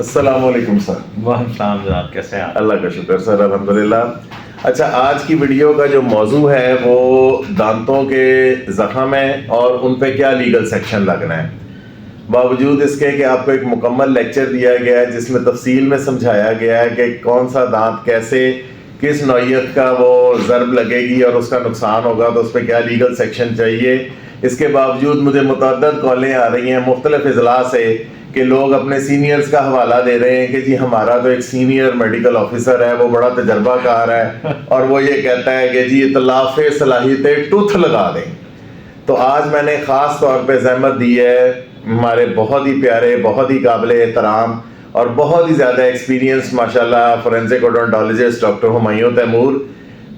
अस्सलाम वालेकुम सर। वालेकुम सलाम जनाब, कैसे हैं आप? अल्लाह का शुक्र सर, अल्हम्दुलिल्लाह। अच्छा, आज की वीडियो का जो मौजू है वो दांतों के ज़ख़म है और उन पे क्या लीगल सेक्शन लगना है। बावजूद इसके कि आपको एक मुकम्मल लेक्चर दिया गया है जिसमें तफसील में समझाया गया है कि कौन सा दांत कैसे किस नौइयत का वो ज़र्ब लगेगी और उसका नुकसान होगा तो उस पर क्या लीगल सेक्शन चाहिए। इसके बावजूद मुझे मुतअद्दिद कॉलें आ रही हैं मुख्तलिफ अजला से कि लोग अपने सीनियर्स का हवाला दे रहे हैं कि जी हमारा तो एक सीनियर मेडिकल ऑफिसर है, वो बड़ा तजर्बाकार है और वो ये कहता है कि जी इतलाफ सलाहियत टूथ लगा दें। तो आज मैंने ख़ास तौर पे ज़हमत दी है हमारे बहुत ही प्यारे, बहुत ही काबिल एहतराम और बहुत ही ज़्यादा एक्सपीरियंस माशाल्लाह फोरेंसिक ओडोंटोलॉजिस्ट डॉक्टर हुमायूं तैमूर।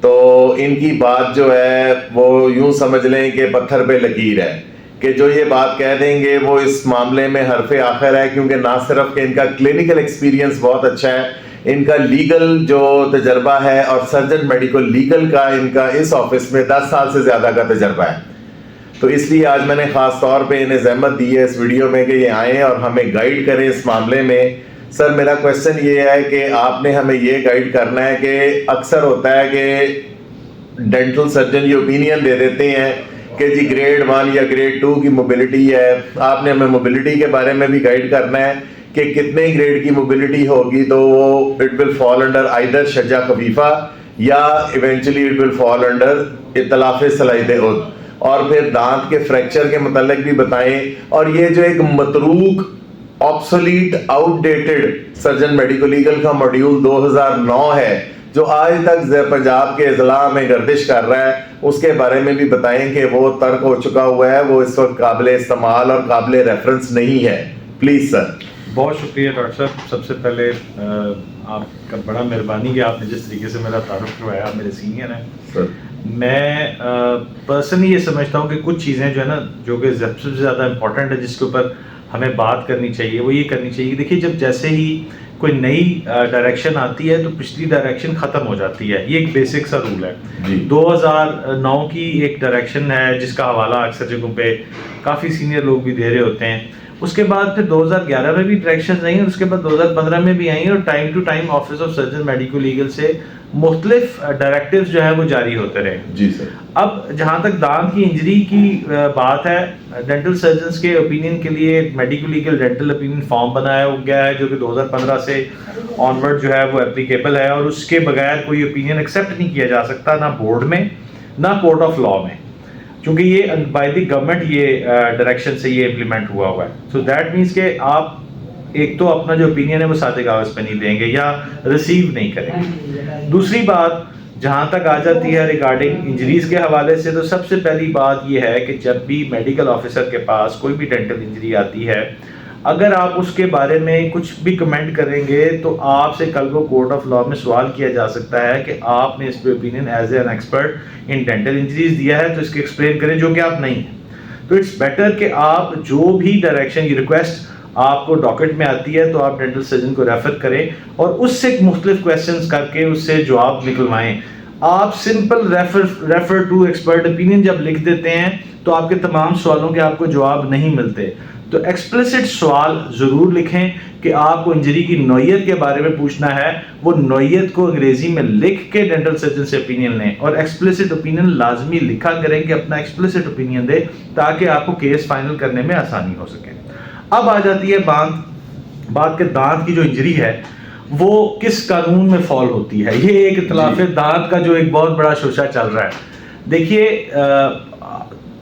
तो इनकी बात जो है वो यूँ समझ लें कि पत्थर पे लकीर है कि जो ये बात कह देंगे वो इस मामले में हरफ़े आखिर है, क्योंकि ना सिर्फ कि इनका क्लिनिकल एक्सपीरियंस बहुत अच्छा है, इनका लीगल जो तजर्बा है और सर्जन मेडिकल लीगल का इनका इस ऑफिस में 10 साल से ज़्यादा का तजर्बा है। तो इसलिए आज मैंने ख़ास तौर पे इन्हें ज़हमत दी है इस वीडियो में कि ये आएँ और हमें गाइड करें इस मामले में। सर, मेरा क्वेश्चन ये है कि आपने हमें ये गाइड करना है कि अक्सर होता है कि डेंटल सर्जन ये ओपिनियन दे देते हैं कि जी ग्रेड 1 या ग्रेड 2 की मोबिलिटी है। आपने हमें मोबिलिटी के बारे में भी गाइड करना है कि कितने ग्रेड की मोबिलिटी होगी तो वो it will fall under either शज्जा खफीफा या eventually it will fall under इतलाफ सलाहियत उद। और फिर दांत के फ्रैक्चर के मतलब भी बताएं। और ये जो एक मतरूक obsolete outdated surgeon medico legal का मॉड्यूल 2009 है जो आज तक पंजाब के अजला में गर्दिश कर रहा है, उसके बारे में भी बताएं कि वो तर्क हो चुका हुआ है, वो इस वक्त काबिल इस्तेमाल और काबिल रेफरेंस नहीं है। Please sir. बहुत शुक्रिया डॉक्टर साहब। सबसे पहले आपका बड़ा मेहरबानी कि आपने जिस तरीके से मेरा तारुफ करवाया, आप मेरे सीनियर हैं सर। मैं पर्सनली ये समझता हूँ कि कुछ चीज़ें जो है ना, जो कि सबसे ज़्यादा इम्पोर्टेंट है जिसके ऊपर हमें बात करनी चाहिए, वो ये करनी चाहिए। देखिए, जब जैसे ही कोई नई डायरेक्शन आती है तो पिछली डायरेक्शन ख़त्म हो जाती है। ये एक बेसिक सा रूल है। 2009 की एक डायरेक्शन है जिसका हवाला अक्सर जगहों पे काफ़ी सीनियर लोग भी दे रहे होते हैं। उसके बाद फिर 2011 में भी डायरेक्शन आई, और उसके बाद 2015 में भी आई, और time to time office of surgeon medico legal से मुख्तलिफ डायरेक्टिव्स जो है वो जारी होते रहे। जी सर। अब जहाँ तक दांत की इंजरी की बात है, डेंटल सर्जन्स के ओपिनियन के लिए medico legal dental opinion form बनाया गया है जो कि 2015 से ऑनवर्ड जो है वो एप्लीकेबल है, और उसके बगैर कोई ओपिनियन एक्सेप्ट नहीं किया जा सकता, ना बोर्ड में ना कोर्ट ऑफ लॉ में, क्योंकि ये बाय द गवर्नमेंट ये डायरेक्शन से ये इम्प्लीमेंट हुआ है। सो दैट मीन्स के आप एक तो अपना जो ओपिनियन है वो सादे कागज पे नहीं देंगे या रिसीव नहीं करेंगे। दूसरी बात जहाँ तक आ जाती है रिगार्डिंग इंजरीज के हवाले से, तो सबसे पहली बात ये है कि जब भी मेडिकल ऑफिसर के पास कोई भी डेंटल इंजरी आती है, अगर आप उसके बारे में कुछ भी कमेंट करेंगे तो आपसे कल को कोर्ट ऑफ लॉ में सवाल किया जा सकता है कि आपने इस पे opinion as an expert in dental injuries दिया है, तो इसके एक्सप्लेन करें, जो कि आप नहीं हैं। तो इट्स बेटर कि आप जो भी डायरेक्शन की रिक्वेस्ट आपको डॉकेट में आती है तो आप डेंटल सर्जन को रेफर करें और उससे मुख्तलिफ क्वेश्चंस करके उससे जवाब निकलवाएं। आप simple refer to expert opinion जब लिख देते हैं तो आपके तमाम सवालों के आपको जवाब नहीं मिलते। तो एक्सप्लिसिट सवाल ज़रूर लिखें कि आपको इंजरी की नौइयत के बारे में पूछना है, वो नौइयत को अंग्रेजी में लिख के डेंटल सर्जन से ओपिनियन लें, और एक्सप्लिसिट ओपिनियन लाजमी लिखा करें कि अपना एक्सप्लिसिट ओपिनियन दे ताकि आपको केस फाइनल करने में आसानी हो सके। अब आ जाती है बात के दांत की जो इंजरी है वो किस कानून में फॉल होती है। ये एक इतलाफ दांत का जो एक बहुत बड़ा शोशा चल रहा है। देखिए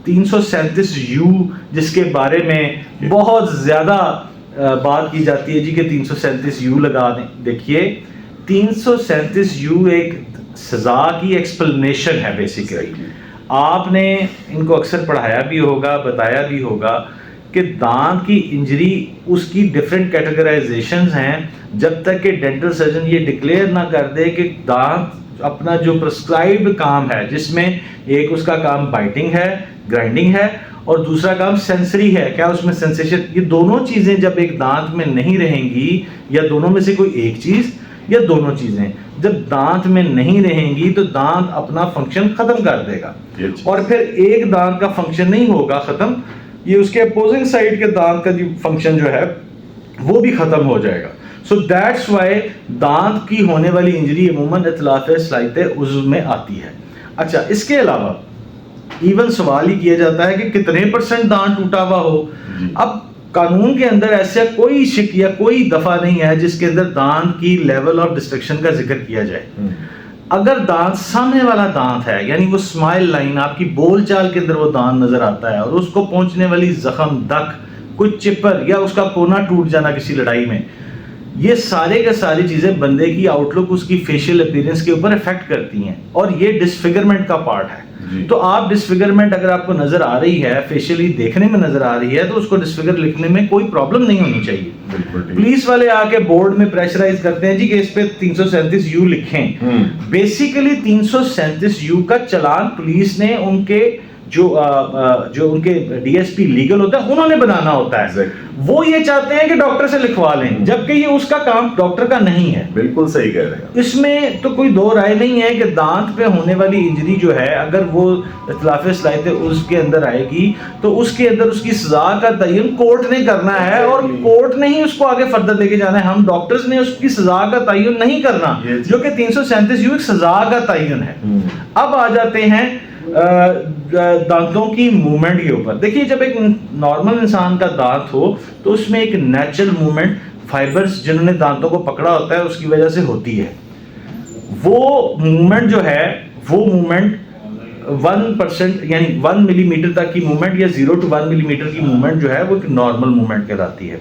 337 यू जिसके बारे में बहुत ज़्यादा बात की जाती है जी कि 337 यू लगा दें। देखिए 337 यू एक सज़ा की एक्सप्लेनेशन है बेसिकली। आपने इनको अक्सर पढ़ाया भी होगा, बताया भी होगा कि दांत की इंजरी उसकी डिफरेंट कैटेगराइजेशंस हैं जब तक कि डेंटल सर्जन ये डिक्लेयर ना कर दे कि दांत अपना जो प्रिस्क्राइब्ड काम है, जिसमें एक उसका काम बाइटिंग है, ग्राइंडिंग है, और दूसरा काम सेंसरी है, क्या उसमें सेंसेशन, ये दोनों चीज़ें जब एक दांत में नहीं रहेंगी, या दोनों में से कोई एक चीज़ या दोनों चीज़ें जब दांत में नहीं रहेंगी तो दांत अपना फंक्शन ख़त्म कर देगा। और फिर एक दांत का फंक्शन नहीं होगा ख़त्म, ये उसके अपोजिंग साइड के दांत का जो फंक्शन जो है वो भी खत्म हो जाएगा। सो दैट्स वाई दांत की होने वाली इंजरी अमूमन इतलाफ सलाहियत उज़्व में आती है। अच्छा, इसके अलावा इवन सवाल ही किया जाता है कि कितने % दांत टूटा हुआ हो। अब कानून के अंदर ऐसा कोई शिक या कोई दफा नहीं है जिसके अंदर दांत की लेवल ऑफ डिस्ट्रक्शन का जिक्र किया जाए। अगर दांत सामने वाला दांत है, यानी वो स्माइल लाइन आपकी बोलचाल के अंदर वो दांत नजर आता है और उसको पहुंचने वाली जख्म, दक, कुछ चिपर या उसका कोना टूट जाना किसी लड़ाई में, ये सारे के सारी चीजें बंदे की आउटलुक, उसकी फेशियल अपीयरेंस के ऊपर इफेक्ट करती हैं और ये डिसफिगरमेंट का पार्ट है। तो आप डिसफिगरमेंट अगर आपको नजर आ रही है, फेशियली देखने में नजर आ रही है, तो उसको डिसफिगर लिखने में कोई प्रॉब्लम नहीं होनी चाहिए। पुलिस वाले आके बोर्ड में प्रेशराइज करते हैं जी कि इस पे 337 यू लिखें। बेसिकली 337 यू का चलान पुलिस ने उनके जो उनके डीएसपी लीगल होता है उन्होंने बनाना होता है। वो ये चाहते हैं कि डॉक्टर से लिखवा लें, जबकि ये उसका काम डॉक्टर का नहीं है। बिल्कुल सही कह रहे हैं। इसमें तो कोई दो राय नहीं है कि दांत पे होने वाली इंजरी जो है, अगर वो इतलाफ सलाहियत उसके अंदर आएगी तो उसके अंदर उसकी सजा का तयन कोर्ट ने करना है और कोर्ट ने ही उसको आगे फर्दर लेके जाना है। हम डॉक्टर्स ने उसकी सजा का तयन नहीं करना, जो कि 337 यू एक सजा का तयन है। अब आ जाते हैं दांतों की मूवमेंट के ऊपर। देखिए, जब एक नॉर्मल इंसान का दांत हो तो उसमें एक नेचुरल मूवमेंट फाइबर्स जिन्होंने दांतों को पकड़ा होता है उसकी वजह से होती है। वो मूवमेंट जो है, वो मूवमेंट 1% यानी 1 मिलीमीटर तक की मूवमेंट या 0 to 1 मिलीमीटर की मूवमेंट जो है वो एक नॉर्मल मूवमेंट कहलाती है।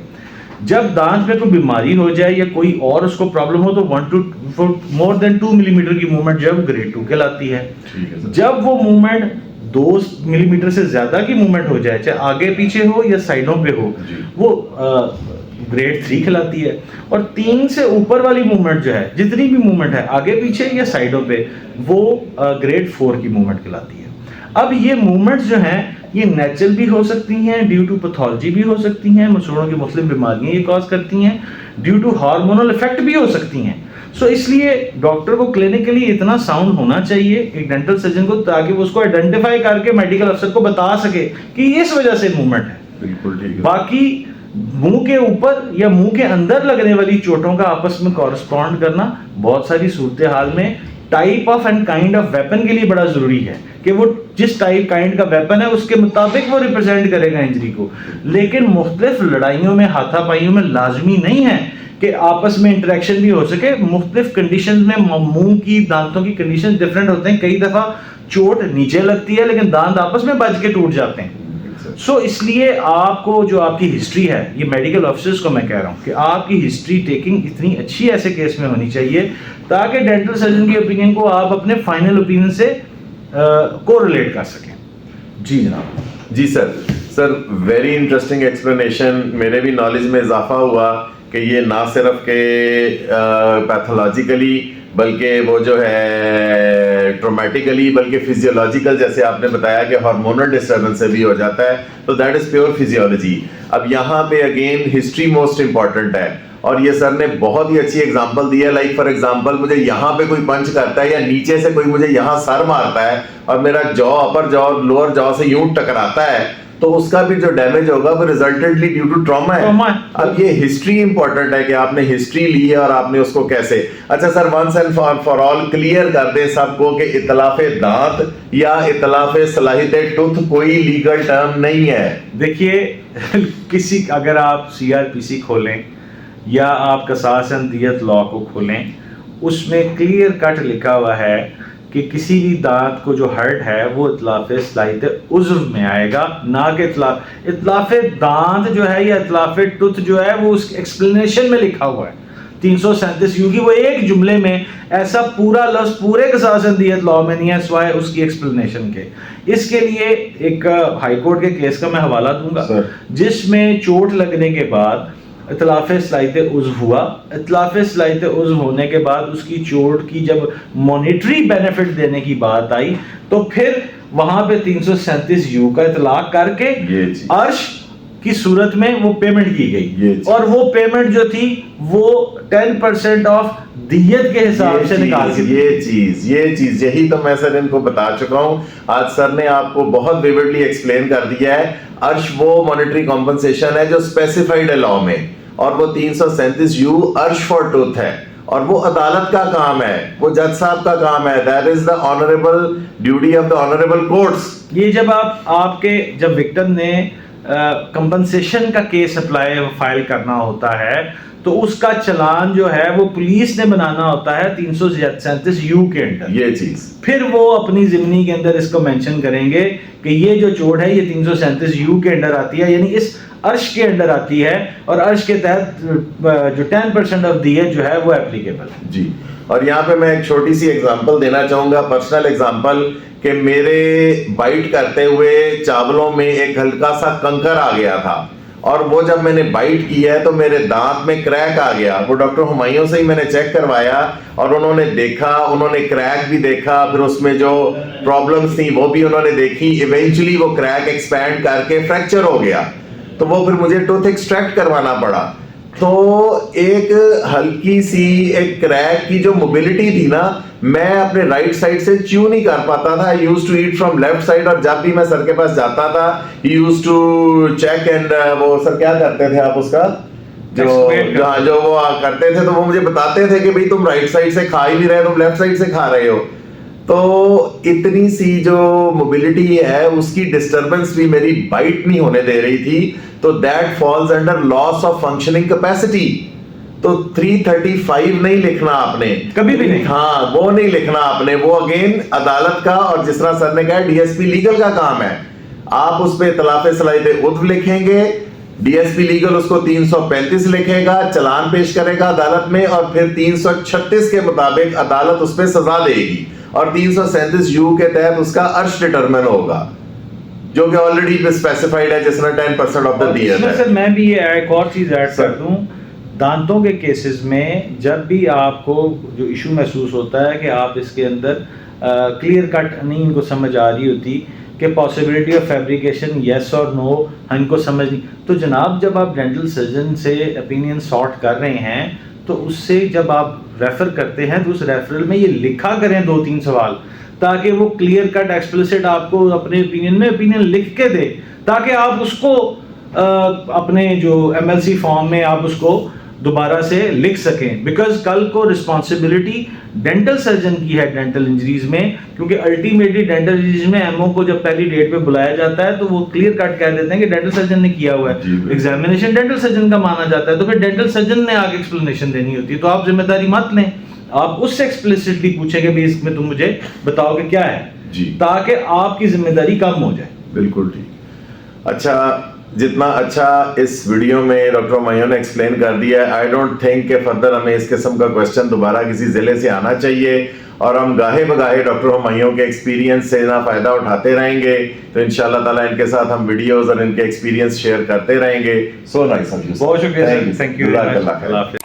जब दांत में कोई बीमारी हो जाए या कोई और उसको प्रॉब्लम हो तो 1 to more than 2 मिलीमीटर की मूवमेंट जो है वो ग्रेड 2 कहलाती है। जब वो मूवमेंट 2 मिलीमीटर से ज्यादा की मूवमेंट हो जाए, चाहे आगे पीछे हो या साइडों पे हो, वो ग्रेड 3 कहलाती है। और 3 से ऊपर वाली मूवमेंट जो है, जितनी भी मूवमेंट है आगे पीछे या साइडों पे, वो ग्रेड 4 की मूवमेंट कहलाती है। अब ये मूवमेंट्स जो हैं ये नेचुरल भी हो सकती हैं, ड्यू टू पैथोलॉजी भी हो सकती हैं, मसूड़ों की मुख्तलिफ बीमारियां ये कॉज करती हैं, ड्यू टू हार्मोनल इफेक्ट भी हो सकती हैं। सो इसलिए डॉक्टर को क्लिनिकली इतना साउंड होना चाहिए एक डेंटल सर्जन को, ताकि वो उसको आइडेंटिफाई करके मेडिकल अफसर को बता सके कि इस वजह से मूवमेंट है। बिल्कुल ठीक है। बाकी मुंह के ऊपर या मुंह के अंदर लगने वाली चोटों का आपस में कॉरेस्पॉन्ड करना बहुत सारी सूरत हाल में type of and kind of weapon के लिए बड़ा जरूरी है कि वो जिस टाइप काइंड का वेपन है उसके मुताबिक वो रिप्रेजेंट करेगा इंजरी को। लेकिन मुख्तलिफ लड़ाइयों में, हाथापाइयों में लाजमी नहीं है कि आपस में इंटरेक्शन भी हो सके। मुख्तलिफ कंडीशन में मुंह की, दांतों की कंडीशन डिफरेंट होते हैं। कई दफा चोट नीचे लगती है लेकिन दांत आपस में बज के टूट जाते हैं। सो इसलिए आपको जो आपकी हिस्ट्री है, ये मेडिकल ऑफिसर्स को मैं कह रहा हूँ कि आपकी हिस्ट्री टेकिंग इतनी अच्छी ऐसे केस में होनी चाहिए ताकि डेंटल सर्जन की ओपिनियन को आप अपने फाइनल ओपिनियन से कोरिलेट कर सकें। जी जनाब। जी सर, वेरी इंटरेस्टिंग एक्सप्लेनेशन। मेरे भी नॉलेज में इजाफा हुआ कि ये ना सिर्फ के पैथोलॉजिकली बल्कि वो जो है ट्रोमेटिकली, बल्कि फिजियोलॉजिकल, जैसे आपने बताया कि हार्मोनल डिस्टर्बेंस से भी हो जाता है, तो दैट इज प्योर फिजियोलॉजी। अब यहाँ पे अगेन हिस्ट्री मोस्ट इंपॉर्टेंट है और ये सर ने बहुत ही अच्छी एग्जांपल दी है। लाइक फॉर एग्जांपल, मुझे यहाँ पे कोई पंच करता है या नीचे से कोई मुझे यहाँ सर मारता है और मेरा जॉ, अपर जॉ, लोअर जॉ से यूं टकराता है, तो उसका भी जो डैमेज होगा वो रिजल्टेंटली ड्यू टू ट्रॉमा है। अब ये हिस्ट्री इंपॉर्टेंट है कि आपने हिस्ट्री ली है और आपने उसको कैसे। अच्छा sir, once and for all clear कर दे सबको कि इतलाफे दांत या इतलाफे सलाहियत टूथ कोई लीगल टर्म नहीं है। देखिए, किसी अगर आप सीआरपीसी खोलें या आप कसास एंड दियत लॉ को खोलें, उसमें क्लियर कट लिखा हुआ है कि किसी भी दांत को जो हर्ट है वो इतलाफ सलाहियत उज़्व में आएगा, ना कि इतलाफ दांत जो है या इतलाफ टूथ जो है वो उस एक्सप्लेनेशन में लिखा हुआ है 337 यू की। वो एक जुमले में ऐसा पूरा लफ्ज़ पूरे कसास एंड दियत लॉ में नहीं है सिवाय उसकी एक्सप्लेनेशन के। इसके लिए एक हाई कोर्ट के केस का मैं हवाला दूंगा जिसमें चोट लगने के बाद इतलाफ सलाहियत उज़्व हुआ। इतलाफ सलाहियत उज़्व होने के बाद उसकी चोट की जब मॉनिटरी बेनिफिट देने की बात आई तो फिर वहां पे 337 यू का इतलाक करके अर्श की सूरत में वो पेमेंट की गई और वो पेमेंट जो थी वो 10% ऑफ दियत के हिसाब से निकाल के ये चीज यही तो मैं सर इनको बता चुका हूँ। आज सर ने आपको बहुत विविडली एक्सप्लेन कर दिया है। अर्श वो मॉनेटरी कॉम्पनसेशन है जो स्पेसिफाइड है लॉ में, और वो 337U अर्श फॉर ट्रुथ है और वो अदालत का काम है, वो जज साहब का काम है। That is the honourable duty of the honourable courts. ये जब जब विक्टिम ने कंपनसेशन का केस अप्लाई फाइल करना होता है तो उसका चलान जो है वो पुलिस ने बनाना होता है 337U के अंडर। ये चीज फिर वो अपनी जिमनी के अंदर इसको मेंशन करेंगे कि ये जो चोट है ये 337U के अंडर आती है, यानी इस अर्श के अंडर आती है और अर्श के तहत जो 10% ऑफ दियत जो है वो एप्लीकेबल है। जी, और यहाँ पे मैं एक छोटी सी एग्जांपल देना चाहूंगा, पर्सनल एग्जांपल, कि मेरे बाइट करते हुए चावलों में एक हल्का सा कंकर आ गया था और वो जब मैंने बाइट किया है तो मेरे दांत में क्रैक आ गया। वो डॉक्टर हुमायूं से ही मैंने चेक करवाया और उन्होंने देखा, उन्होंने क्रैक भी देखा, फिर उसमें जो प्रॉब्लम्स थी वो भी उन्होंने देखी। इवेंचुअली वो क्रैक एक्सपैंड करके फ्रैक्चर हो गया, तो वो फिर मुझे टूथ एक्सट्रैक्ट करवाना पड़ा। तो एक हल्की सी एक क्रैक की जो मोबिलिटी थी ना, मैं अपने राइट साइड से च्यू नहीं कर पाता था। I used to eat from left side और जब भी मैं सर के पास जाता था he used to check and वो सर क्या करते थे आप उसका जो वो करते थे, तो वो मुझे बताते थे कि भाई तुम राइट साइड से खा ही नहीं रहे, तुम लेफ्ट साइड से खा रहे हो। तो इतनी सी जो मोबिलिटी है उसकी डिस्टरबेंस भी मेरी बाइट नहीं होने दे रही थी, तो that falls under loss of functioning capacity. तो 335 नहीं लिखना आपने कभी भी नहीं, हाँ वो नहीं लिखना आपने, वो अगेन अदालत का और जिस तरह सर ने कहा डीएसपी लीगल का काम है। आप उस पे इतलाफे सलाहियत उद्व लिखेंगे, डीएसपी लीगल उसको 335 लिखेगा, चलान पेश करेगा अदालत में और फिर 336 के मुताबिक अदालत उस पर सजा देगी और 337U के तहत उसका अर्श डिटरमिन होगा जो कि ऑलरेडी स्पेसिफाइड है, जिसमें 10% ऑफ द दियत है। सर मैं भी एक और चीज ऐड कर दूं, दांतों के केसेस में जब भी आपको जो इशू महसूस होता है कि आप इसके अंदर क्लियर कट नहीं इनको समझ आ रही होती कि पॉसिबिलिटी ऑफ फैब्रिकेशन येस और नो इनको समझ नहीं, तो जनाब जब आप डेंटल सर्जन से ओपिनियन सॉर्ट कर रहे हैं तो उससे जब आप रेफर करते हैं तो उस रेफरल में ये लिखा करें 2-3 सवाल, ताकि वो क्लियर कट एक्सप्लिसिट आपको अपने ओपिनियन में ओपिनियन लिख के दे, ताकि आप उसको अपने जो एमएलसी फॉर्म में आप उसको दोबारा से लिख सकें। बिकॉज कल को रिस्पॉन्सिबिलिटी डेंटल सर्जन की है डेंटल इंजरीज में, क्योंकि अल्टीमेटली डेंटल इंजरीज में एमओ को जब पहली डेट पे बुलाया जाता है तो वो क्लियर कट कह देते हैं कि डेंटल सर्जन ने किया हुआ है, एग्जामिनेशन डेंटल सर्जन का माना जाता है, तो फिर डेंटल सर्जन ने आगे एक्सप्लेनेशन देनी होती है। तो आप जिम्मेदारी मत लें, आप उससे एक्सप्लिसिटली पूछेंगे भी इसमें तुम मुझे बताओ कि क्या है जी, ताकि आपकी जिम्मेदारी कम हो जाए। बिल्कुल ठीक। अच्छा, जितना अच्छा इस वीडियो में डॉक्टर हुमायूं ने एक्सप्लेन कर दिया है, आई डोंट थिंक कि फर्दर हमें इस किस्म का क्वेश्चन दोबारा किसी जिले से आना चाहिए और हम गाहे बगाहे डॉक्टर हुमायूं के एक्सपीरियंस से ना फायदा उठाते रहेंगे। तो इंशाल्लाह ताला इनके साथ हम वीडियोस और इनके एक्सपीरियंस शेयर करते रहेंगे। सो नाइस ऑफ यू, बहुत शुक्रिया, थैंक यू।